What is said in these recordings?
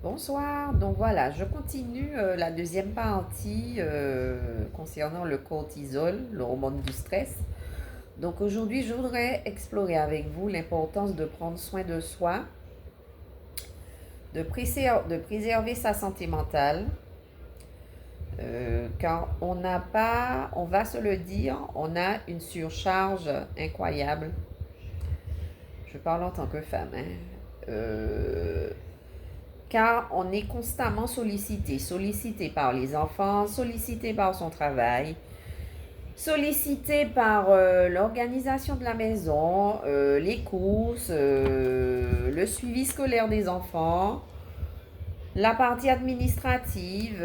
Bonsoir, donc voilà, je continue la deuxième partie concernant le cortisol, l'hormone du stress. Donc aujourd'hui, je voudrais explorer avec vous l'importance de prendre soin de soi, de préserver sa santé mentale, car on n'a pas, on va se le dire, on a une surcharge incroyable. Je parle en tant que femme, hein. Car on est constamment sollicité par les enfants, sollicité par son travail, sollicité par l'organisation de la maison, les courses, le suivi scolaire des enfants, la partie administrative,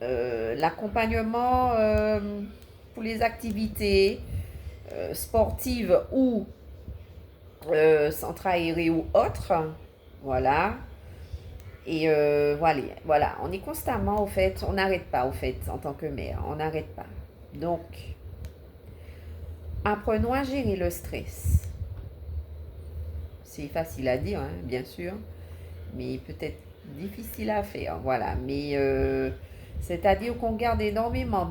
l'accompagnement pour les activités sportives ou centres aérés ou autres. Voilà. Et voilà, on est constamment, au fait, on n'arrête pas, au fait, en tant que mère, on n'arrête pas. Donc, apprenons à gérer le stress. C'est facile à dire, hein, bien sûr, mais peut-être difficile à faire, voilà. Mais c'est-à-dire qu'on garde énormément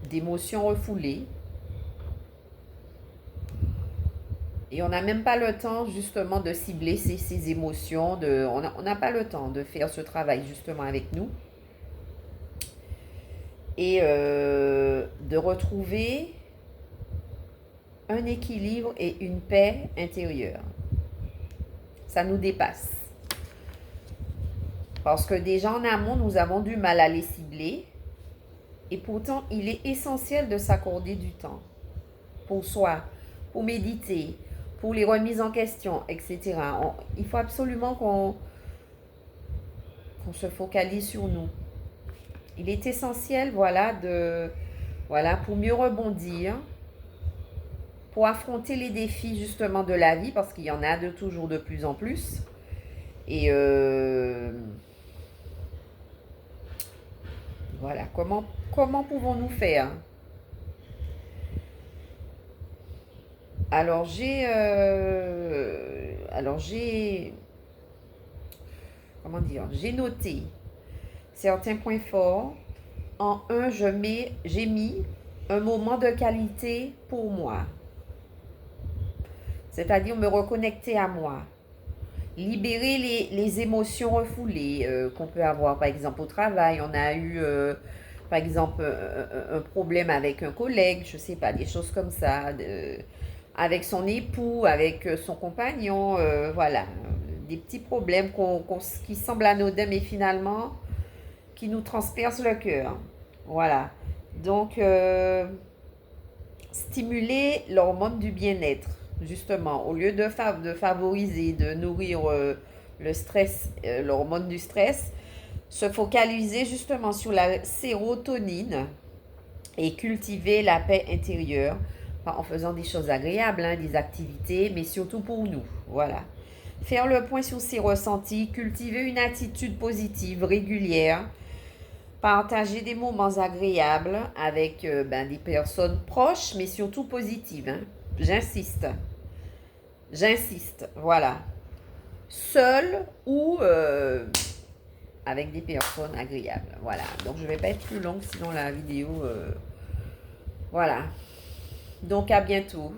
d'émotions refoulées. Et on n'a même pas le temps justement de cibler ces émotions. On n'a pas le temps de faire ce travail justement avec nous. Et de retrouver un équilibre et une paix intérieure. Ça nous dépasse. Parce que déjà en amont, nous avons du mal à les cibler. Et pourtant, il est essentiel de s'accorder du temps pour soi, pour méditer, pour les remises en question, etc. Il faut absolument qu'on se focalise sur nous. Il est essentiel, voilà, pour mieux rebondir, pour affronter les défis justement de la vie, parce qu'il y en a toujours de plus en plus. Et voilà, comment pouvons-nous faire? Alors comment dire, j'ai noté certains points forts. En un, j'ai mis un moment de qualité pour moi, c'est-à-dire me reconnecter à moi, libérer les émotions refoulées qu'on peut avoir, par exemple au travail. On a eu, par exemple, un problème avec un collègue, je sais pas, des choses comme ça, avec son époux, avec son compagnon, voilà, des petits problèmes qui semblent anodins, mais finalement, qui nous transpercent le cœur. Voilà. Donc, stimuler l'hormone du bien-être, justement, au lieu de favoriser, de nourrir le stress, l'hormone du stress, se focaliser justement sur la sérotonine et cultiver la paix intérieure en faisant des choses agréables, hein, des activités, mais surtout pour nous. Voilà. Faire le point sur ses ressentis, cultiver une attitude positive régulière, partager des moments agréables avec des personnes proches, mais surtout positives, hein. J'insiste. J'insiste. Voilà. Seul ou avec des personnes agréables. Voilà. Donc, je ne vais pas être plus longue, sinon la vidéo... voilà. Donc, à bientôt.